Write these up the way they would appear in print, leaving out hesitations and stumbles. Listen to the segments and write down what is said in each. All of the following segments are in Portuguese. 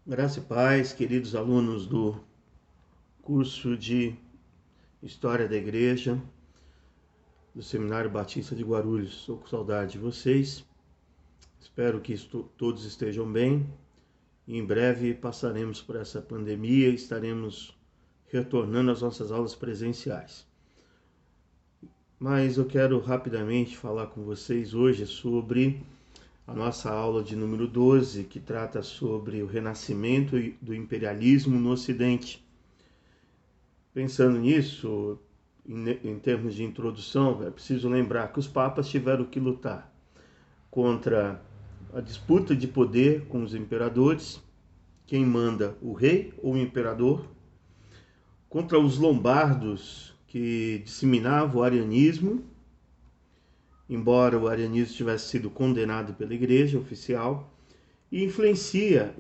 Graça e paz, queridos alunos do curso de História da Igreja do Seminário Batista de Guarulhos. Estou com saudade de vocês. Espero que todos estejam bem. E em breve passaremos por essa pandemia e estaremos retornando às nossas aulas presenciais. Mas eu quero rapidamente falar com vocês hoje sobre a nossa aula de número 12, que trata sobre o renascimento do imperialismo no Ocidente. Pensando nisso, em termos de introdução, é preciso lembrar que os papas tiveram que lutar contra a disputa de poder com os imperadores, quem manda, o rei ou o imperador, contra os lombardos que disseminavam o arianismo, embora o arianismo tivesse sido condenado pela igreja oficial, e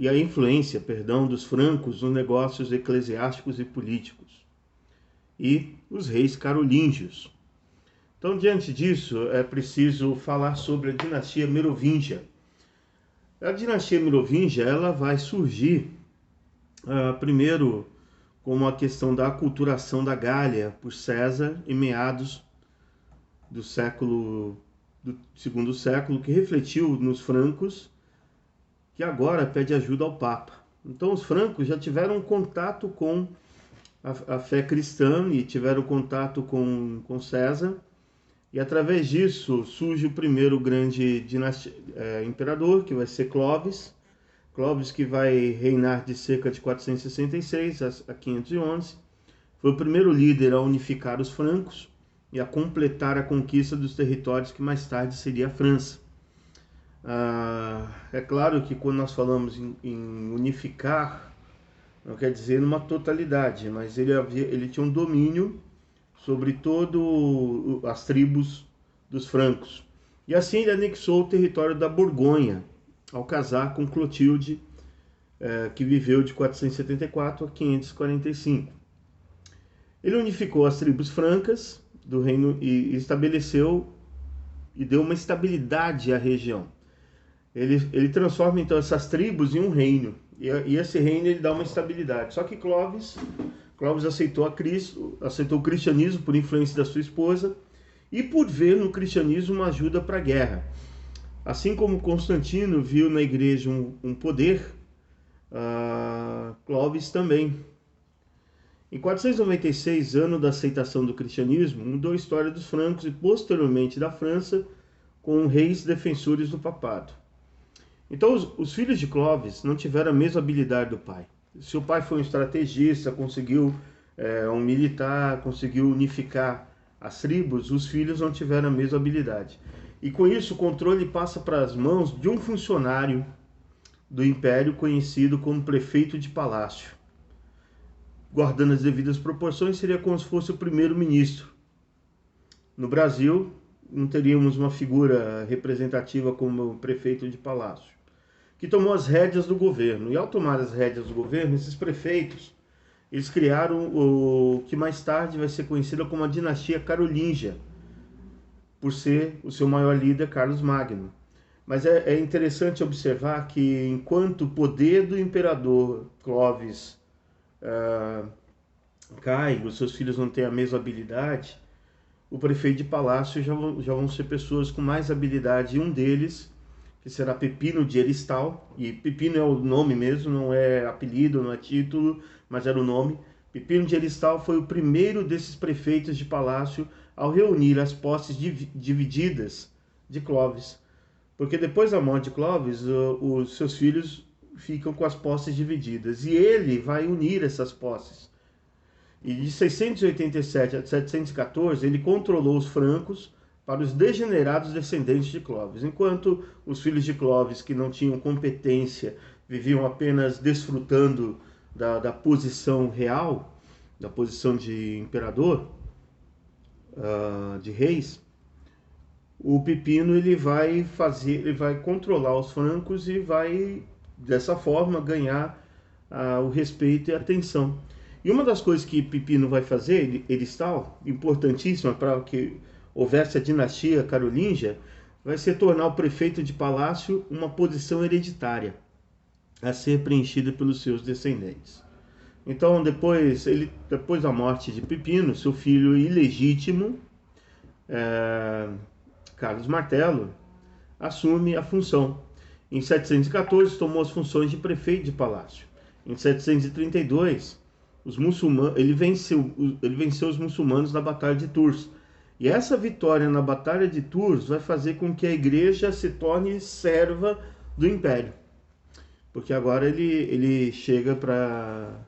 a influência dos francos nos negócios eclesiásticos e políticos, e os reis carolíngios. Então, diante disso, é preciso falar sobre a dinastia merovingia. A dinastia merovingia ela vai surgir primeiro como a questão da aculturação da Gália por César em meados do segundo século, que refletiu nos francos, que agora pede ajuda ao Papa. Então, os francos já tiveram contato com a fé cristã e tiveram contato com César, e através disso surge o primeiro grande imperador, que vai ser Clovis. Clovis, que vai reinar de cerca de 466 a 511, foi o primeiro líder a unificar os francos e a completar a conquista dos territórios que mais tarde seria a França. É claro que quando nós falamos em unificar, não quer dizer numa totalidade, mas ele tinha um domínio sobre todas as tribos dos francos. E assim ele anexou o território da Borgonha, ao casar com Clotilde, que viveu de 474 a 545. Ele unificou as tribos francas do reino e estabeleceu e deu uma estabilidade à região. Ele transforma então essas tribos em um reino, e esse reino ele dá uma estabilidade. Só que Clovis aceitou o cristianismo por influência da sua esposa e por ver no cristianismo uma ajuda para a guerra. Assim como Constantino viu na igreja um poder, Clovis também. Em 496, ano da aceitação do cristianismo, mudou a história dos francos e posteriormente da França, com reis defensores do papado. Então, os filhos de Clovis não tiveram a mesma habilidade do pai. Se o pai foi um estrategista, conseguiu um militar, conseguiu unificar as tribos, os filhos não tiveram a mesma habilidade. E com isso, o controle passa para as mãos de um funcionário do império conhecido como prefeito de palácio. Guardando as devidas proporções, seria como se fosse o primeiro-ministro. No Brasil, não teríamos uma figura representativa como o prefeito de palácio, que tomou as rédeas do governo. E ao tomar as rédeas do governo, esses prefeitos, eles criaram o que mais tarde vai ser conhecida como a dinastia carolíngia, por ser o seu maior líder, Carlos Magno. Mas é interessante observar que enquanto o poder do imperador Clovis cai, os seus filhos não têm a mesma habilidade, o prefeito de palácio já vão ser pessoas com mais habilidade, e um deles, que será Pepino de Heristal, e Pepino é o nome mesmo, não é apelido, não é título, mas era o nome. Pepino de Heristal foi o primeiro desses prefeitos de palácio ao reunir as posses divididas de Clovis, porque depois da morte de Clovis, os seus filhos ficam com as posses divididas, e ele vai unir essas posses. E de 687 a 714, ele controlou os francos para os degenerados descendentes de Clovis, enquanto os filhos de Clovis, que não tinham competência, viviam apenas desfrutando da posição real, da posição de imperador, de reis. O Pepino ele vai controlar os francos e vai dessa forma ganhar o respeito e a atenção. E uma das coisas que Pepino vai fazer, Heristal, importantíssima para que houvesse a dinastia carolíngia, vai ser tornar o prefeito de palácio uma posição hereditária. a ser preenchida pelos seus descendentes. Então, depois da morte de Pipino, seu filho ilegítimo, Carlos Martelo, assume a função. Em 714, tomou as funções de prefeito de palácio. Em 732, ele venceu os muçulmanos na Batalha de Tours. E essa vitória na Batalha de Tours vai fazer com que a igreja se torne serva do império. Porque agora ele chega para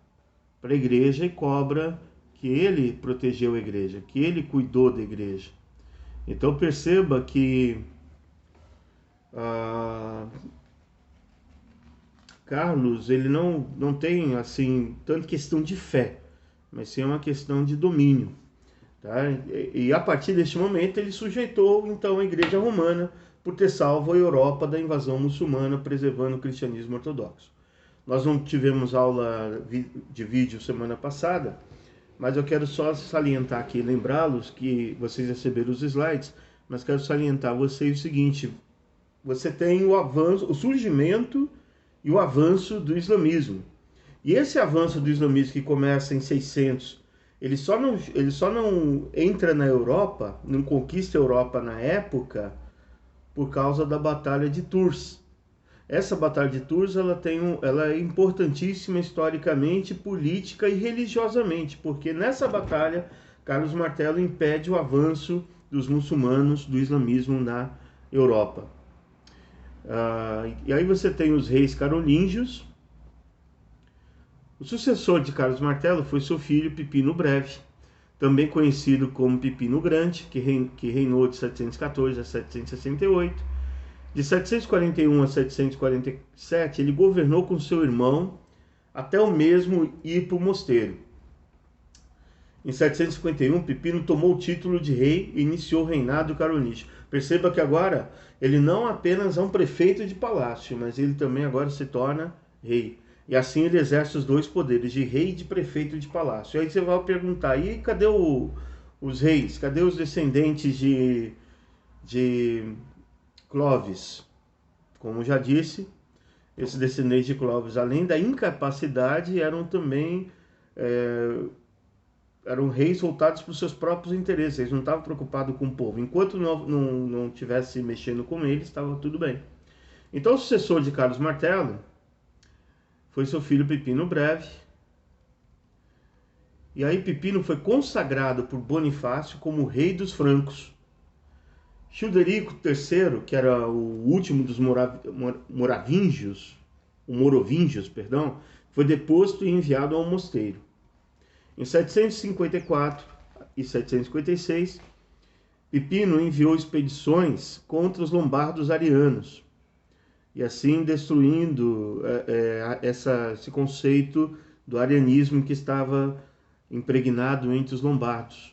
a igreja e cobra que ele protegeu a igreja, que ele cuidou da igreja. Então perceba que Carlos, ele não tem assim tanto questão de fé, mas sim uma questão de domínio. Tá? E a partir deste momento ele sujeitou então a igreja romana por ter salvo a Europa da invasão muçulmana, preservando o cristianismo ortodoxo. Nós não tivemos aula de vídeo semana passada, mas eu quero só salientar aqui, lembrá-los que vocês receberam os slides, mas quero salientar a vocês o seguinte: você tem o surgimento e o avanço do islamismo. E esse avanço do islamismo que começa em 600, ele só não entra na Europa, não conquista a Europa na época, por causa da Batalha de Tours. Essa Batalha de Tours ela é importantíssima historicamente, política e religiosamente, porque nessa batalha Carlos Martelo impede o avanço dos muçulmanos, do islamismo na Europa. E aí você tem os reis carolíngios. O sucessor de Carlos Martelo foi seu filho Pipino Breve, também conhecido como Pipino Grande, que reinou de 714 a 768. De 741 a 747, ele governou com seu irmão até o mesmo ir para o mosteiro. Em 751, Pipino tomou o título de rei e iniciou o reinado carolíngio. Perceba que agora ele não apenas é um prefeito de palácio, mas ele também agora se torna rei. E assim ele exerce os dois poderes, de rei e de prefeito de palácio. E aí você vai perguntar, e cadê os reis? Cadê os descendentes de Clovis? Como já disse, esses descendentes de Clovis, além da incapacidade, eram também eram reis voltados para os seus próprios interesses. Eles não estavam preocupados com o povo. Enquanto não estivesse mexendo com eles, estava tudo bem. Então o sucessor de Carlos Martelo foi seu filho Pipino Breve. E aí Pipino foi consagrado por Bonifácio como rei dos francos. Childerico III, que era o último dos Merovingios, foi deposto e enviado ao mosteiro. Em 754 e 756, Pipino enviou expedições contra os lombardos arianos, e assim destruindo esse conceito do arianismo que estava impregnado entre os lombardos.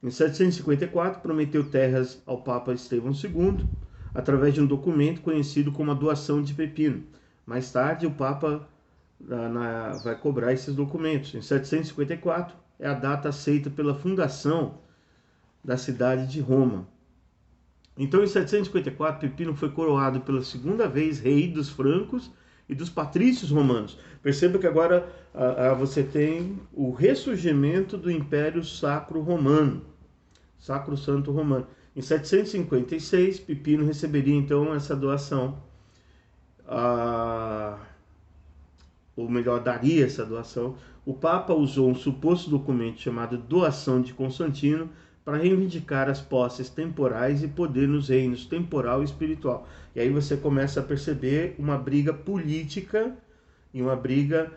Em 754, prometeu terras ao Papa Estevão II, através de um documento conhecido como a doação de Pipino. Mais tarde, o Papa vai cobrar esses documentos. Em 754, é a data aceita pela fundação da cidade de Roma. Então, em 754, Pipino foi coroado pela segunda vez rei dos francos e dos patrícios romanos. Perceba que agora você tem o ressurgimento do Império Sacro Romano, Sacro Santo Romano. Em 756, Pipino receberia então essa doação, ou melhor, daria essa doação. O Papa usou um suposto documento chamado Doação de Constantino para reivindicar as posses temporais e poder nos reinos temporal e espiritual. E aí você começa a perceber uma briga política e uma briga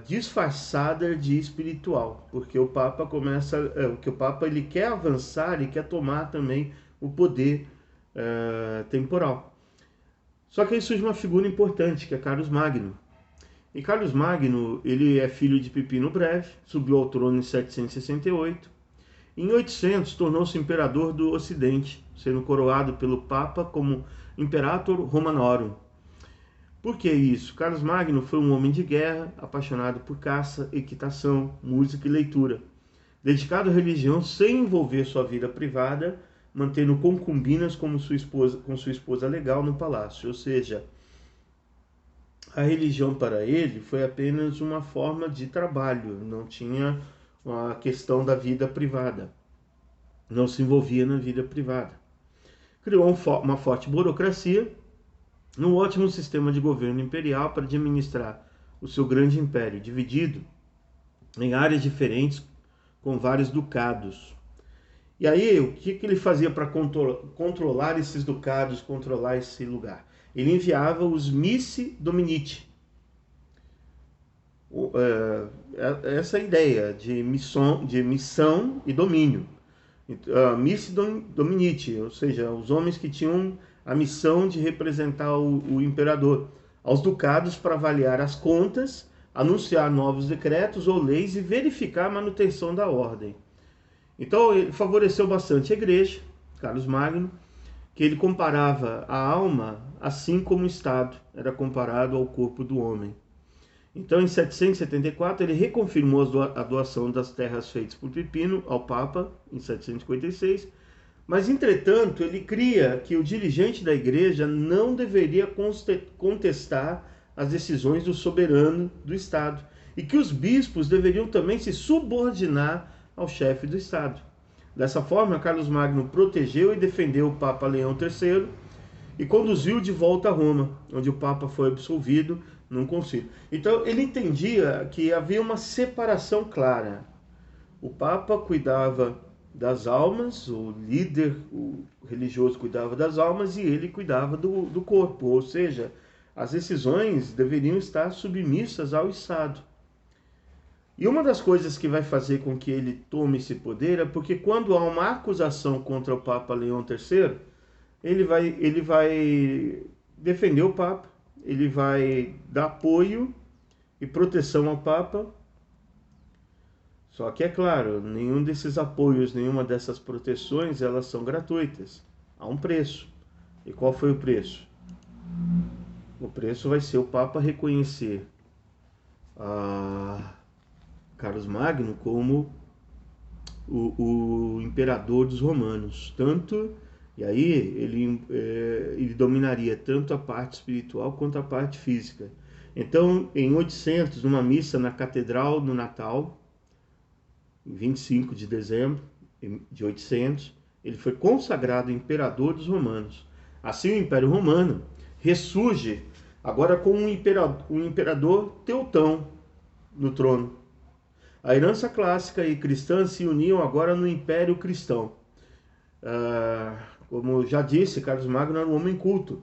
disfarçada de espiritual, porque o Papa ele quer avançar e quer tomar também o poder temporal. Só que aí surge uma figura importante, que é Carlos Magno. E Carlos Magno, ele é filho de Pipino Breve, subiu ao trono em 768. Em 800, tornou-se imperador do Ocidente, sendo coroado pelo Papa como Imperator Romanorum. Por que isso? Carlos Magno foi um homem de guerra, apaixonado por caça, equitação, música e leitura, dedicado à religião sem envolver sua vida privada, mantendo concubinas com sua esposa legal no palácio. Ou seja, a religião para ele foi apenas uma forma de trabalho, não tinha a questão da vida privada, não se envolvia na vida privada. Criou uma forte burocracia, um ótimo sistema de governo imperial para administrar o seu grande império, dividido em áreas diferentes com vários ducados. E aí, o que ele fazia para controlar esses ducados, controlar esse lugar? Ele enviava os missi dominici. Essa ideia de missão e domínio. Missi dominici, ou seja, os homens que tinham a missão de representar o imperador, aos ducados para avaliar as contas, anunciar novos decretos ou leis e verificar a manutenção da ordem. Então ele favoreceu bastante a igreja, Carlos Magno, que ele comparava a alma assim como o Estado era comparado ao corpo do homem. Então, em 774, ele reconfirmou a doação das terras feitas por Pipino ao Papa, em 756, mas, entretanto, ele cria que o dirigente da igreja não deveria contestar as decisões do soberano do Estado e que os bispos deveriam também se subordinar ao chefe do Estado. Dessa forma, Carlos Magno protegeu e defendeu o Papa Leão III e conduziu de volta a Roma, onde o Papa foi absolvido num concílio. Então, ele entendia que havia uma separação clara. O Papa cuidava das almas, o líder o religioso cuidava das almas e ele cuidava do corpo, ou seja, as decisões deveriam estar submissas ao Estado. E uma das coisas que vai fazer com que ele tome esse poder é porque quando há uma acusação contra o Papa Leão III, ele vai defender o Papa, ele vai dar apoio e proteção ao Papa. Só que é claro, nenhum desses apoios, nenhuma dessas proteções, elas são gratuitas. Há um preço. E qual foi o preço? O preço vai ser o Papa reconhecer a Carlos Magno como o imperador dos romanos. E aí ele dominaria tanto a parte espiritual quanto a parte física. Então, em 800, numa missa na Catedral no Natal, em 25 de dezembro de 800, ele foi consagrado imperador dos romanos. Assim, o Império Romano ressurge agora com um imperador teutão no trono. A herança clássica e cristã se uniam agora no Império Cristão. Como já disse, Carlos Magno era um homem culto,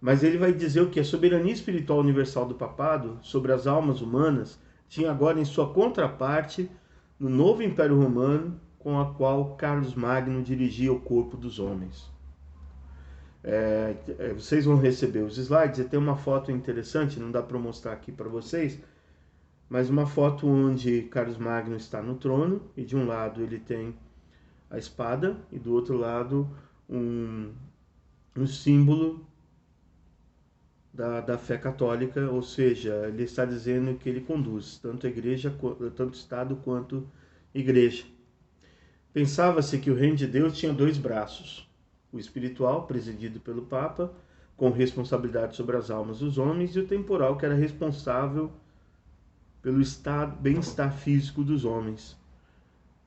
mas ele vai dizer o que? A soberania espiritual universal do papado sobre as almas humanas tinha agora em sua contraparte no novo Império Romano, com a qual Carlos Magno dirigia o corpo dos homens. Vocês vão receber os slides, tem uma foto interessante, não dá para mostrar aqui para vocês, mas uma foto onde Carlos Magno está no trono, e de um lado ele tem a espada, e do outro lado um símbolo da fé católica, ou seja, ele está dizendo que ele conduz tanto a igreja, tanto o Estado quanto a igreja. Pensava-se que o reino de Deus tinha dois braços, o espiritual, presidido pelo Papa, com responsabilidade sobre as almas dos homens, e o temporal, que era responsável pelo bem-estar físico dos homens.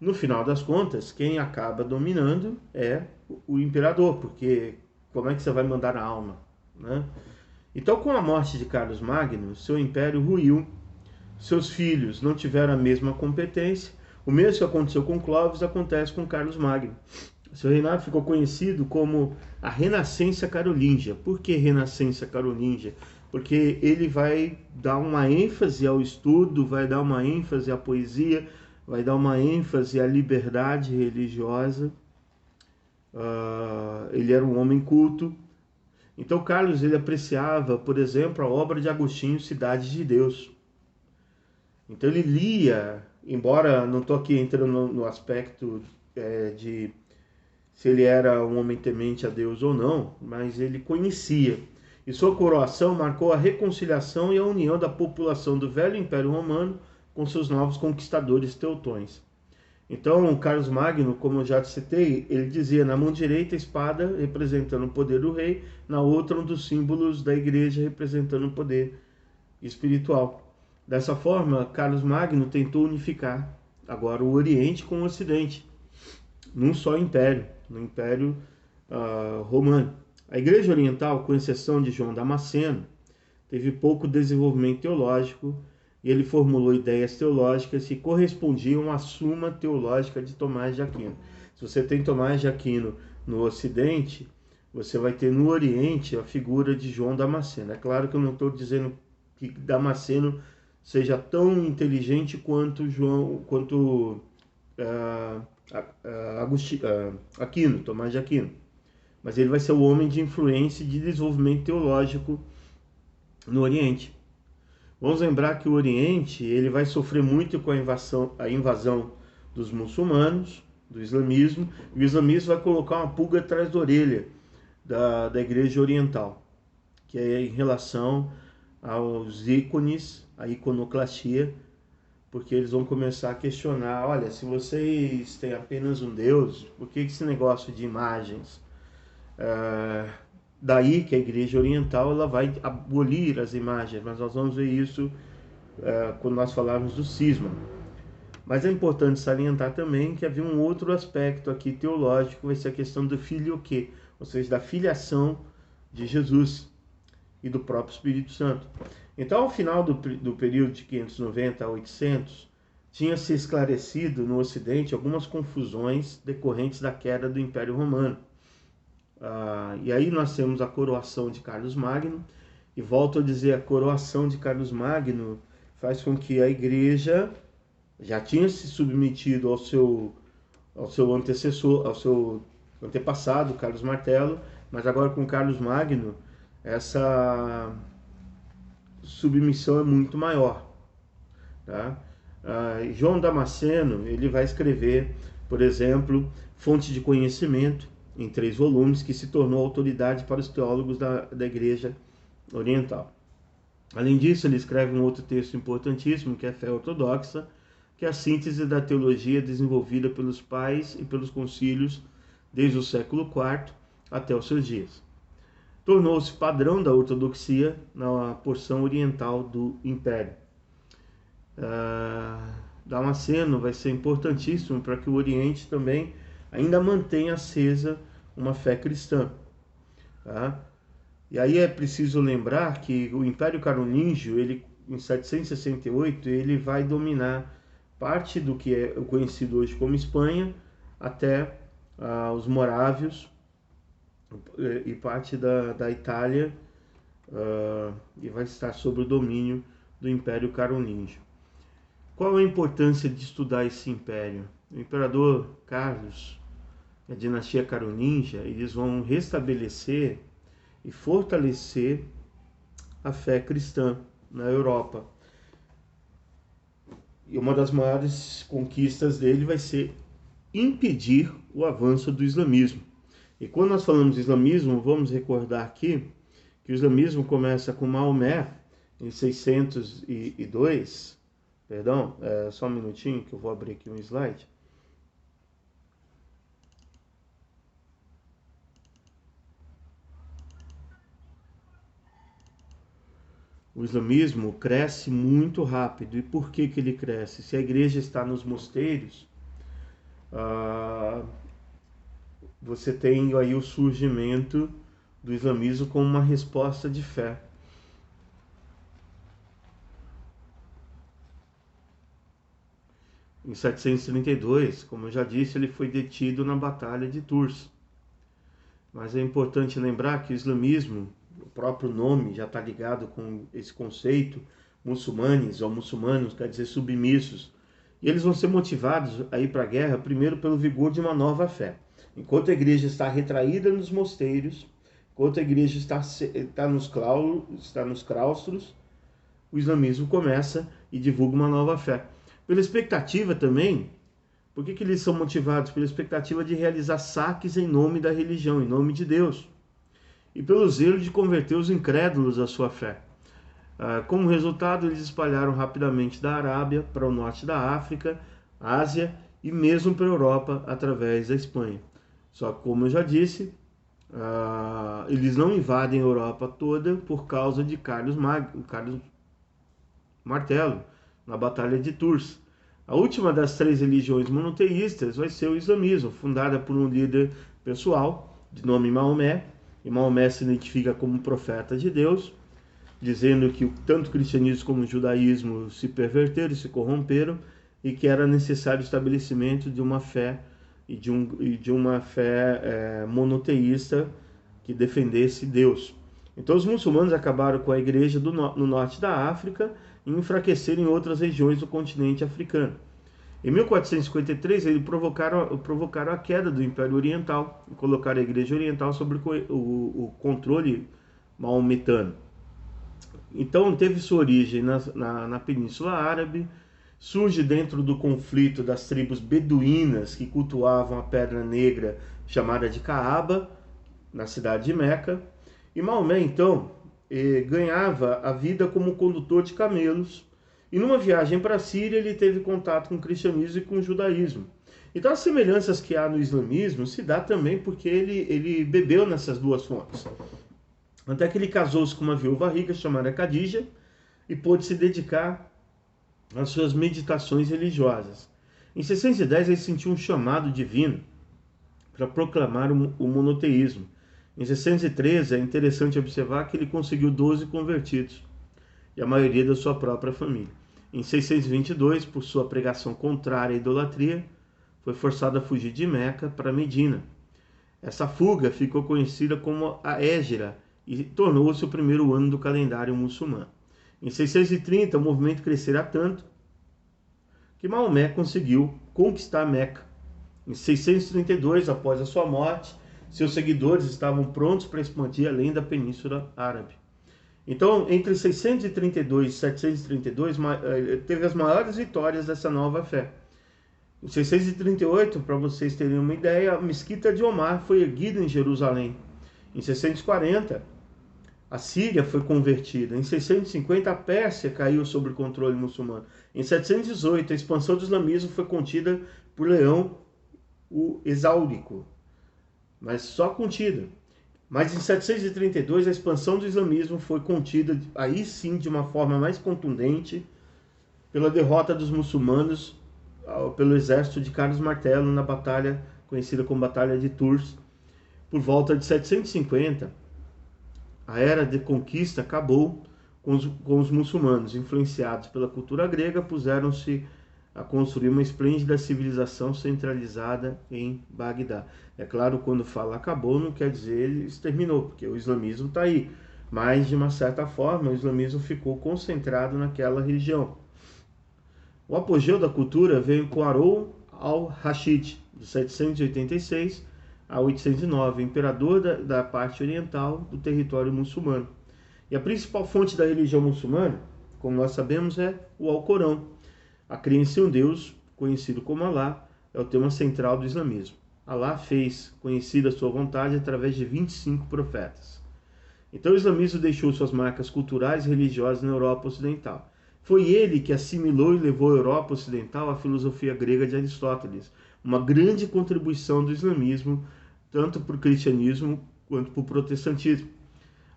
No final das contas, quem acaba dominando é o imperador, porque como é que você vai mandar a alma, né? Então, com a morte de Carlos Magno, seu império ruiu, seus filhos não tiveram a mesma competência. O mesmo que aconteceu com Clovis acontece com Carlos Magno. Seu reinado ficou conhecido como a Renascença Carolíngia. Por que Renascença Carolíngia? Porque ele vai dar uma ênfase ao estudo, vai dar uma ênfase à poesia, vai dar uma ênfase à liberdade religiosa. Ele era um homem culto. Então Carlos ele apreciava, por exemplo, a obra de Agostinho, Cidade de Deus. Então ele lia, embora não estou aqui entrando no aspecto de se ele era um homem temente a Deus ou não, mas ele conhecia. E sua coroação marcou a reconciliação e a união da população do velho Império Romano com seus novos conquistadores teutões. Então, Carlos Magno, como eu já citei, ele dizia na mão direita a espada representando o poder do rei, na outra um dos símbolos da igreja representando o poder espiritual. Dessa forma, Carlos Magno tentou unificar agora o Oriente com o Ocidente, num só império, no Império Romano. A Igreja Oriental, com exceção de João Damasceno, teve pouco desenvolvimento teológico e ele formulou ideias teológicas que correspondiam à Suma Teológica de Tomás de Aquino. Se você tem Tomás de Aquino no Ocidente, você vai ter no Oriente a figura de João Damasceno. É claro que eu não estou dizendo que Damasceno seja tão inteligente quanto Aquino, Tomás de Aquino. Mas ele vai ser o homem de influência e de desenvolvimento teológico no Oriente. Vamos lembrar que o Oriente ele vai sofrer muito com a invasão dos muçulmanos, do islamismo, e o islamismo vai colocar uma pulga atrás da orelha da Igreja Oriental, que é em relação aos ícones, a iconoclastia, porque eles vão começar a questionar, olha, se vocês têm apenas um Deus, por que esse negócio de imagens? Daí que a Igreja Oriental ela vai abolir as imagens, mas nós vamos ver isso quando nós falarmos do cisma. Mas é importante salientar também que havia um outro aspecto aqui teológico, vai ser a questão do filioque, ou seja, da filiação de Jesus e do próprio Espírito Santo. Então, ao final do período de 590 a 800, tinha se esclarecido no Ocidente algumas confusões decorrentes da queda do Império Romano. E aí nós temos a coroação de Carlos Magno, e volto a dizer, a coroação de Carlos Magno faz com que a Igreja já tinha se submetido ao seu antecessor, ao seu antepassado, Carlos Martelo, mas agora com Carlos Magno, essa submissão é muito maior. Tá? João Damasceno, ele vai escrever, por exemplo, Fonte de Conhecimento, em 3 volumes, que se tornou autoridade para os teólogos da Igreja Oriental. Além disso, ele escreve um outro texto importantíssimo, que é a Fé Ortodoxa, que é a síntese da teologia desenvolvida pelos pais e pelos concílios desde o século IV até os seus dias. Tornou-se padrão da ortodoxia na porção oriental do Império. Damasceno vai ser importantíssimo para que o Oriente também ainda mantenha acesa uma fé cristã. Tá? E aí é preciso lembrar que o Império Carolíngio, ele, em 768, ele vai dominar parte do que é conhecido hoje como Espanha, até os morávios e parte da Itália, e vai estar sob o domínio do Império Carolíngio. Qual a importância de estudar esse império? O imperador Carlos, a dinastia carolíngia, eles vão restabelecer e fortalecer a fé cristã na Europa. E uma das maiores conquistas dele vai ser impedir o avanço do islamismo. E quando nós falamos de islamismo, vamos recordar aqui que o islamismo começa com Maomé em 602. Perdão, só um minutinho que eu vou abrir aqui um slide. O islamismo cresce muito rápido. E por que ele cresce? Se a igreja está nos mosteiros, você tem aí o surgimento do islamismo como uma resposta de fé. Em 732, como eu já disse, ele foi detido na Batalha de Tours. Mas é importante lembrar que o islamismo, o próprio nome já está ligado com esse conceito, muçulmanes ou muçulmanos, quer dizer submissos. E eles vão ser motivados a ir para a guerra, primeiro pelo vigor de uma nova fé. Enquanto a igreja está retraída nos mosteiros, enquanto a igreja está nos claustros, o islamismo começa e divulga uma nova fé. Pela expectativa também, por que eles são motivados? Pela expectativa de realizar saques em nome da religião, em nome de Deus. E pelo zelo de converter os incrédulos à sua fé. Como resultado, eles espalharam rapidamente da Arábia para o norte da África, Ásia e mesmo para a Europa através da Espanha. Só que, como eu já disse, eles não invadem a Europa toda por causa de Carlos martelo na Batalha de Tours. A última das três religiões monoteístas vai ser o islamismo, fundada por um líder pessoal de nome Maomé, e Maomé se identifica como profeta de Deus, dizendo que tanto o cristianismo como o judaísmo se perverteram, se corromperam, e que era necessário o estabelecimento de uma fé monoteísta que defendesse Deus. Então os muçulmanos acabaram com a igreja no norte da África e enfraqueceram em outras regiões do continente africano. Em 1453, eles provocaram a queda do Império Oriental e colocaram a Igreja Oriental sob o controle maometano. Então teve sua origem na Península Árabe, surge dentro do conflito das tribos beduínas que cultuavam a pedra negra chamada de Caaba, na cidade de Meca. E Maomé, então, ganhava a vida como condutor de camelos. E numa viagem para a Síria, ele teve contato com o cristianismo e com o judaísmo. Então, as semelhanças que há no islamismo se dá também porque ele bebeu nessas duas fontes. Até que ele casou-se com uma viúva rica chamada Khadija e pôde se dedicar às suas meditações religiosas. Em 610, ele sentiu um chamado divino para proclamar o monoteísmo. Em 613, é interessante observar que ele conseguiu 12 convertidos, e a maioria da sua própria família. Em 622, por sua pregação contrária à idolatria, foi forçado a fugir de Meca para Medina. Essa fuga ficou conhecida como a Hégira e tornou-se o primeiro ano do calendário muçulmano. Em 630, o movimento crescerá tanto que Maomé conseguiu conquistar Meca. Em 632, após a sua morte, seus seguidores estavam prontos para expandir além da Península Árabe. Então, entre 632 e 732, teve as maiores vitórias dessa nova fé. Em 638, para vocês terem uma ideia, a Mesquita de Omar foi erguida em Jerusalém. Em 640, a Síria foi convertida. Em 650, a Pérsia caiu sob o controle muçulmano. Em 718, a expansão do islamismo foi contida por Leão o Exáurico, mas só contida. Mas em 732, a expansão do islamismo foi contida, aí sim, de uma forma mais contundente, pela derrota dos muçulmanos pelo exército de Carlos Martelo na batalha conhecida como Batalha de Tours. Por volta de 750, a era de conquista acabou com os muçulmanos, influenciados pela cultura grega, puseram-se a construir uma esplêndida civilização centralizada em Bagdá. É claro, quando fala acabou, não quer dizer exterminou, porque o islamismo está aí. Mas, de uma certa forma, o islamismo ficou concentrado naquela região. O apogeu da cultura veio com Harun al-Rashid, de 786 a 809, imperador da parte oriental do território muçulmano. E a principal fonte da religião muçulmana, como nós sabemos, é o Alcorão. A crença em um Deus, conhecido como Alá, é o tema central do islamismo. Alá fez conhecida a sua vontade através de 25 profetas. Então o islamismo deixou suas marcas culturais e religiosas na Europa Ocidental. Foi ele que assimilou e levou a Europa Ocidental à filosofia grega de Aristóteles, uma grande contribuição do islamismo, tanto para o cristianismo quanto para o protestantismo.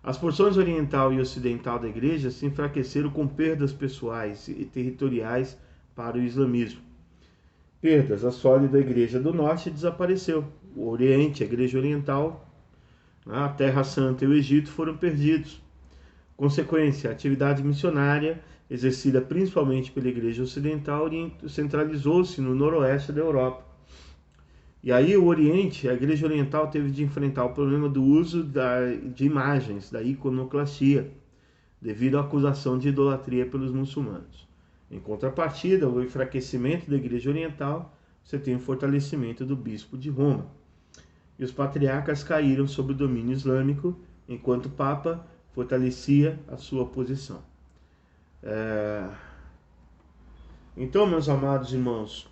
As porções oriental e ocidental da igreja se enfraqueceram com perdas pessoais e territoriais para o islamismo. Perdas: a sólida igreja do norte desapareceu. O oriente, a igreja oriental, a Terra Santa e o Egito foram perdidos. Consequência: a atividade missionária, exercida principalmente pela igreja ocidental, centralizou-se no noroeste da Europa. E aí o Oriente, a igreja oriental teve de enfrentar o problema do uso de imagens, da iconoclastia, devido à acusação de idolatria pelos muçulmanos. Em contrapartida, o enfraquecimento da igreja oriental, você tem o fortalecimento do bispo de Roma. E os patriarcas caíram sob o domínio islâmico, enquanto o Papa fortalecia a sua posição. Então, meus amados irmãos,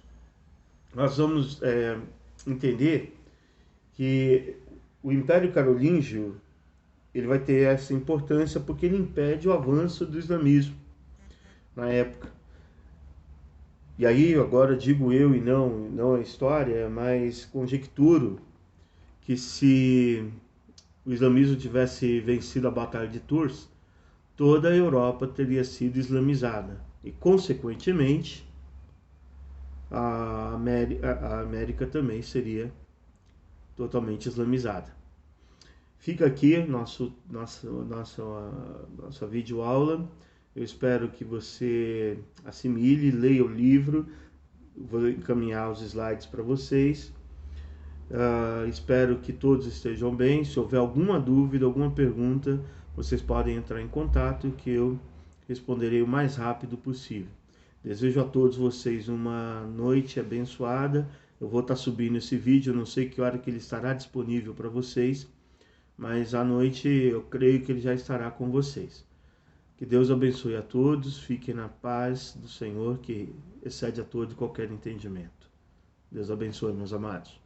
nós vamos entender que o Império Carolíngio ele vai ter essa importância porque ele impede o avanço do islamismo na época. E aí, agora digo eu e não a história, mas conjecturo que se o islamismo tivesse vencido a Batalha de Tours, toda a Europa teria sido islamizada e, consequentemente, a América também seria totalmente islamizada. Fica aqui nossa videoaula. Eu espero que você assimile, leia o livro. Vou encaminhar os slides para vocês. Espero que todos estejam bem. Se houver alguma dúvida, alguma pergunta, vocês podem entrar em contato que eu responderei o mais rápido possível. Desejo a todos vocês uma noite abençoada. Eu vou estar subindo esse vídeo, não sei que hora que ele estará disponível para vocês, mas à noite eu creio que ele já estará com vocês. Que Deus abençoe a todos, fiquem na paz do Senhor, que excede a todo e qualquer entendimento. Deus abençoe, meus amados.